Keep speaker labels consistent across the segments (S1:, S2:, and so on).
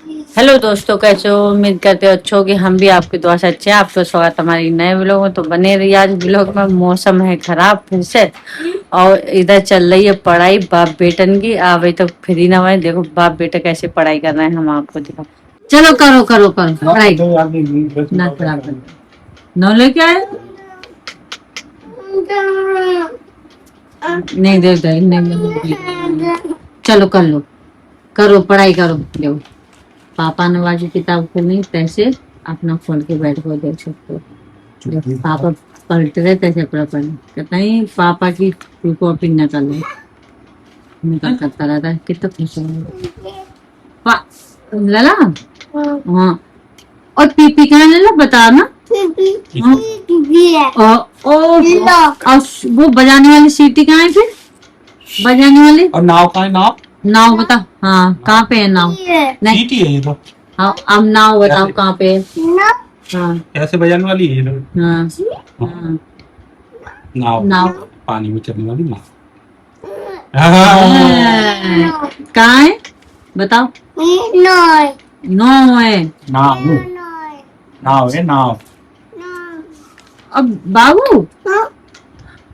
S1: Hello दोस्तों, कैसे हो? उम्मीद करते हो अच्छे हो कि हम भी आपकी दुआ से अच्छे हैं। आपका स्वागत हमारी नए व्लॉग में। तो बने रहिए। आज व्लॉग में मौसम है खराब फिर से, और इधर चल रही है पढ़ाई बाप बेटन की। अभी तो फ्री ना हुए, देखो बाप बेटा कैसे पढ़ाई कर रहे हैं, हम आपको दिखा। चलो करो करो करो पढ़ाई ना खराब कर। नौ लेके आए नहीं दे दे नहीं। चलो कर लो, करो पढ़ाई करो। देखो पापा ने वाली किताब खोलनी तैसे अपना खोल के बैठ कर देख सकते हो। देखो पापा पलट रहे तैसे अपना पढ़े, कहता नहीं पापा की कॉपी न कर लो। निकल करता रहता है, कितना खुश है लला। हाँ, और पीपी कहाँ लला बता ना। और वो बजाने वाली सीटी कहाँ है फिर? बजाने वाली और नाव कहाँ है? नाव नाव बता। हाँ कहाँ पे है नाव? नहीं सीटी है ये तो। हाँ अब नाव बताओ कहाँ पे है? हाँ
S2: कैसे बजाने वाली है?
S1: हाँ हाँ
S2: नाव
S1: नाव
S2: पानी में चलने वाली नाव।
S1: कहाँ है बताओ? नो है।
S2: नाव नाव है नाव।
S1: अब बाबू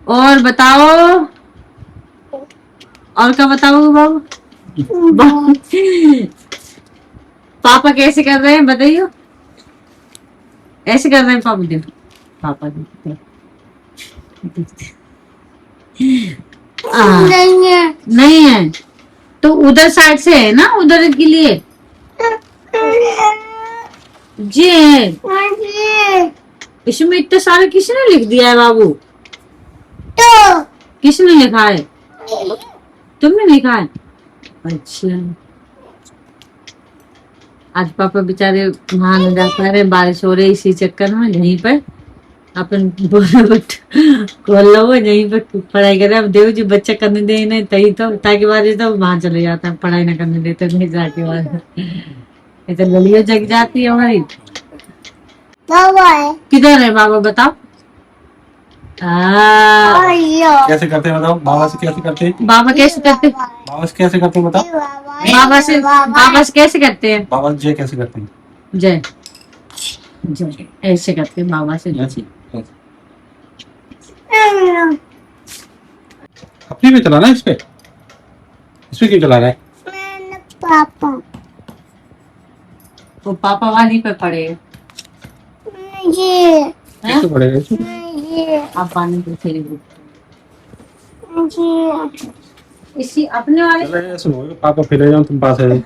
S1: और बताओ, और क्या बताओ बाबू? पापा कैसे कर रहे हैं बताइयो? ऐसे कर रहे हैं पापा, देखो पापा देखो। नहीं है तो उधर साइड से है ना, उधर के लिए जी है। इसमें इतना सारा किसने लिख दिया है बाबू? तो किसने लिखा है? तुमने लिखा है? अच्छा, आज पापा बेचारे वहां न जा पा रहे, बारिश हो रही इसी चक्कर में। यहीं पर अपन खोल लो, यहीं पर पढ़ाई करे। अब देव जी बच्चा करने दे नहीं तही तो, ताकि बारिश तो वहां चले जाता है, पढ़ाई ना करने देते नहीं जाके बाद ये तो ललियो जग जाती है हमारी। किधर है बाबा बताओ?
S2: कैसे करते हैं बताओ? बाबा से कैसे करते हैं?
S1: बाबा कैसे करते?
S2: बाबा से कैसे करते हैं बताओ?
S1: बाबा से कैसे करते हैं?
S2: बाबा जय कैसे करते हैं?
S1: जय जय ऐसे करते हैं बाबा से।
S2: अपनी पे चलाना है, इस पे क्यों चला रहा है?
S1: पापा वो पापा वाली पे पड़े
S2: कैसे पड़ेगा
S1: आप पानी पे खेल इसी अपने वाले।
S2: सुनो पापा फिर जाओ तुम पास है।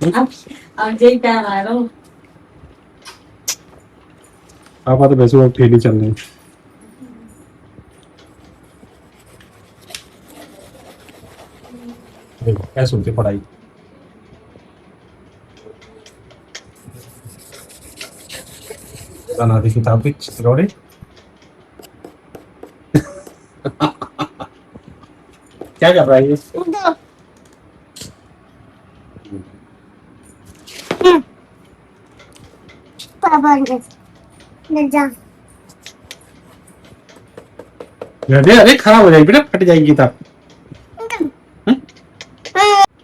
S1: अब यही टाइम आ रहा हूँ।
S2: पापा तो वैसे ठेली चल रहे हैं। कैसे होती पढ़ाई? बना दी किताब की चित्रौड़ी। क्या कर रहा है ये? अरे खराब हो जाएगी बेटा, फट जाएगी किताब।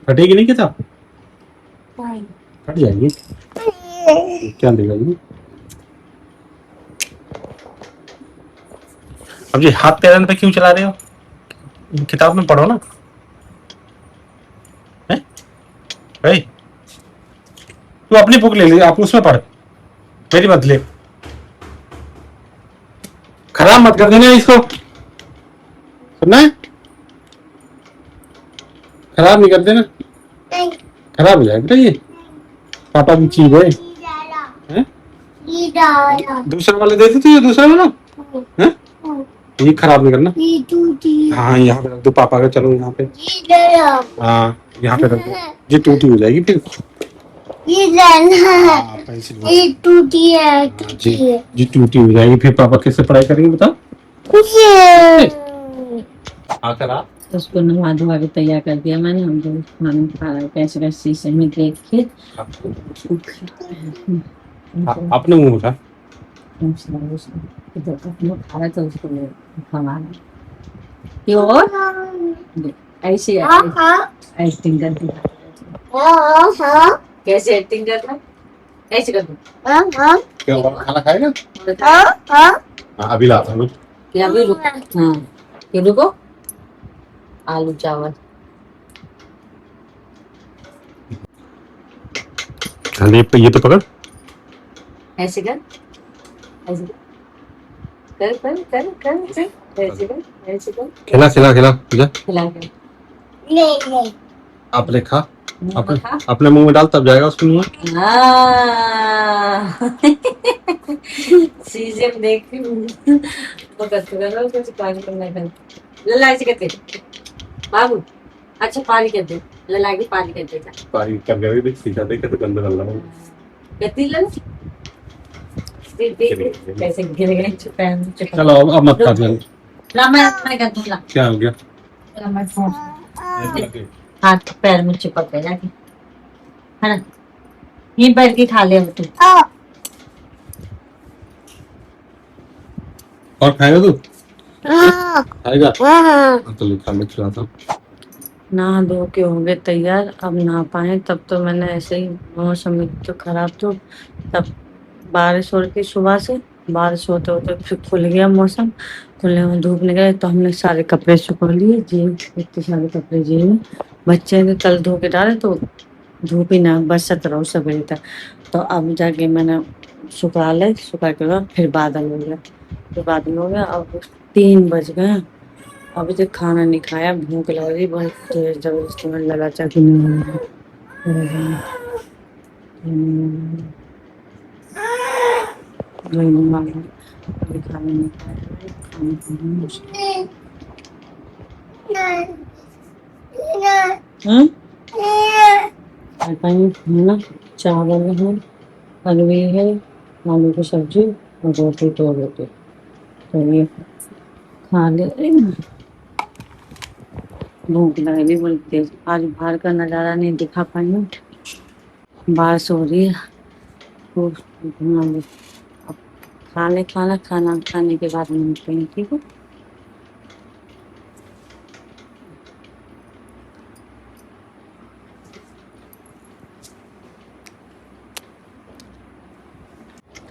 S2: फटेगी नहीं किताब, फट जाएगी। क्या लेगा ये? अब ये हाथ पैरन पे क्यों चला रहे हो? किताब में पढ़ो ना। है तू अपनी बुक ले ली, आप उसमें पढ़, मेरी मत ले। खराब मत कर देना इसको, सुनना है? खराब नहीं कर देना, खराब हो जाएगा बेटा ये। पापा की चीज है। दूसरे वाले दे देते, दूसरा वाला है? ये खराब नहीं करना। हाँ यहाँ पे रख दो पापा का। चलो यहाँ पे, हाँ यहाँ पे रख दो। ये टूटी हो जाएगी फिर। ये टूटी है। जी टूटी हो जाएगी फिर पापा कैसे पढ़ाई करेंगे बताओ?
S1: उसको नहा धोवा के तैयार कर दिया मैंने। हम लोग खाना खा रहे कैसे कैसे शीशे में देख के
S2: अपने मुंह उठा
S1: खा रहा था उसको खवाना। और ऐसे एक्टिंग कर दिया। कैसे एक्टिंग कर रहा है? ऐसे कर दो।
S2: क्या और खाना खाएगा? अभी लाता हूँ।
S1: या अभी रुक, हाँ ये रुको, आलू चावल।
S2: ये तो पकड़।
S1: ऐसे कर, ऐसे कर कर कर कर कर, ऐसे कर, ऐसे कर,
S2: खिला खिला खिला जा।
S1: खिला कर।
S2: अपने खा, अपने
S1: खा।
S2: अपने मुंह में डाल तब जाएगा उसके मुंह में।
S1: हाँ। सीजन देख के वो करते करो कुछ पानी करना कर। लला ऐसे करते बाबू, अच्छा पानी कर दे, लला के पानी कर देता
S2: पानी कर गया भी सीधा देख के गंदा लग रहा है।
S1: गति लल कैसे गिर गए पैर में चिपक।
S2: चलो अब मत खा चल।
S1: ला मैं कर दूंगा।
S2: क्या हो गया?
S1: ला मैं फोन हाथ पैर में चिपक गया जाके, है ना? ये बैठ के खा ले अब तू।
S2: और खाएगा तू? खाएगा? तो लिखा मैं खिलाता हूँ।
S1: नहा धो के हो गए तैयार, अब नहा पाए तब तो मैंने ऐसे ही, मौसम तो खराब तो तब बारिश हो रही थी सुबह से, बारिश होते होते फिर खुल गया मौसम, खुलने में धूप निकले तो हमने सारे कपड़े सुखा लिए जी, इतने सारे कपड़े जी में बच्चे ने कल धो के डाले तो धूप ही ना बरसत रहो सवेरे तक, तो अब जाके मैंने सुखा ले, सुखा के बाद फिर बादल हो गया, फिर बादल हो गया। अब 3 बज गए, अभी तक खाना नहीं खाया, भूख लग रही बहुत तेज, जबरदस्ती में लगा चाह कि नहीं मांगा, अभी खाना नहीं खाया, खाना खाना मुश्किल। खाना चावल है, पनीर है, आलू की सब्जी और रोटी, 2 रोटी, तो ये खा ले। भूख लगी बड़ी तेज, आज बाहर का नज़ारा नहीं दिखा पाई हूँ, बारिश हो रही है खूब। अब खा ले खाना, खाना खाने के बाद मिलते हैं, ठीक है?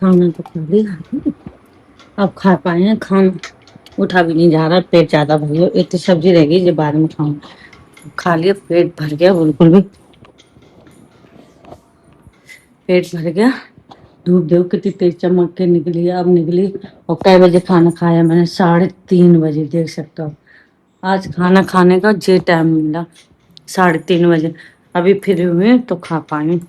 S1: खाना तो खा लिया, अब खा पाए हैं, खाना उठा भी नहीं जा रहा, पेट ज्यादा भर गया, इतनी सब्जी रह गई जो बाद में खाऊंगा, खा लिया, पेट भर गया, बिल्कुल भी पेट भर गया। धूप देखो कितनी तेज चमक के निकली है, अब निकली। और कई बजे खाना खाया मैंने? 3:30 बजे, देख सकते हो आज खाना खाने का जे टाइम मिला, 3:30 बजे। अभी फ्री हुए तो खा पाए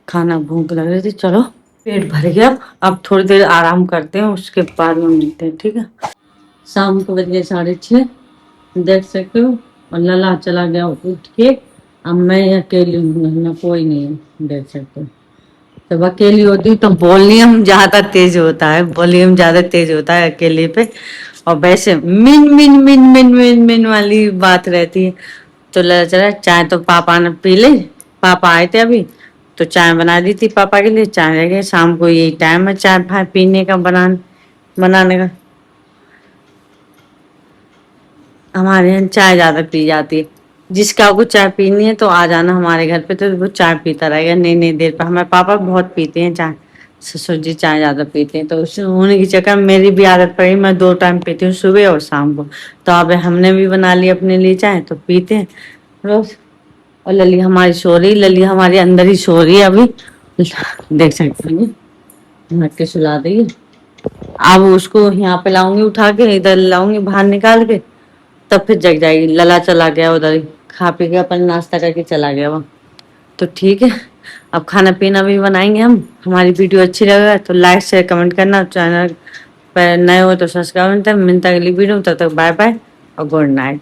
S1: खाना, भूख लग रही थी। चलो पेट भर गया, अब थोड़ी देर आराम करते हैं, उसके बाद में मिलते हैं, ठीक है? शाम को बज गए 6:30, देख सकते हो। और लला चला गया उठ के, अब मैं अकेली हूँ, ना कोई नहीं है, देख सकते हो। जब अकेली होती तो वॉल्यूम ज्यादा तेज होता है, वॉल्यूम ज्यादा तेज होता है अकेले पे, और वैसे मिन मिन मिन मिन मिन मिन वाली बात रहती है। तो लगा चला चाय तो पापा ने पी ली, पापा आए थे अभी तो चाय बना दी थी पापा के लिए, चाय रह गए, शाम को यही टाइम है चाय भाई पीने का, बनाने का। हमारे यहाँ चाय ज्यादा पी जाती है, जिसका को चाय पीनी है तो आ जाना हमारे घर पे, तो वो चाय पीता रहेगा, नहीं नहीं देर पर। हमारे पापा बहुत पीते हैं चाय, ससुर जी चाय ज्यादा पीते हैं, तो उस होने की चक्कर में मेरी भी आदत पड़ी, मैं 2 टाइम पीती हूँ, सुबह और शाम को। तो अब हमने भी बना ली अपने लिए चाय, तो पीते हैं रोज। और लली हमारी सो रही, लली हमारे अंदर ही सो रही है अभी, देख सकते हैं, रख के सुला देगी। अब उसको यहाँ पे लाऊंगी उठा के, इधर लाऊंगी बाहर निकाल के, तब फिर जग जाएगी। लला चला गया उधर ही, खा पी के अपन नाश्ता करके चला गया वो, तो ठीक है। अब खाना पीना भी बनाएंगे हम। हमारी वीडियो अच्छी लगे तो लाइक शेयर कमेंट करना, चैनल पर नए हो तो सब्सक्राइब। मिलता है अगली वीडियो, तब तक बाय बाय और गुड नाइट।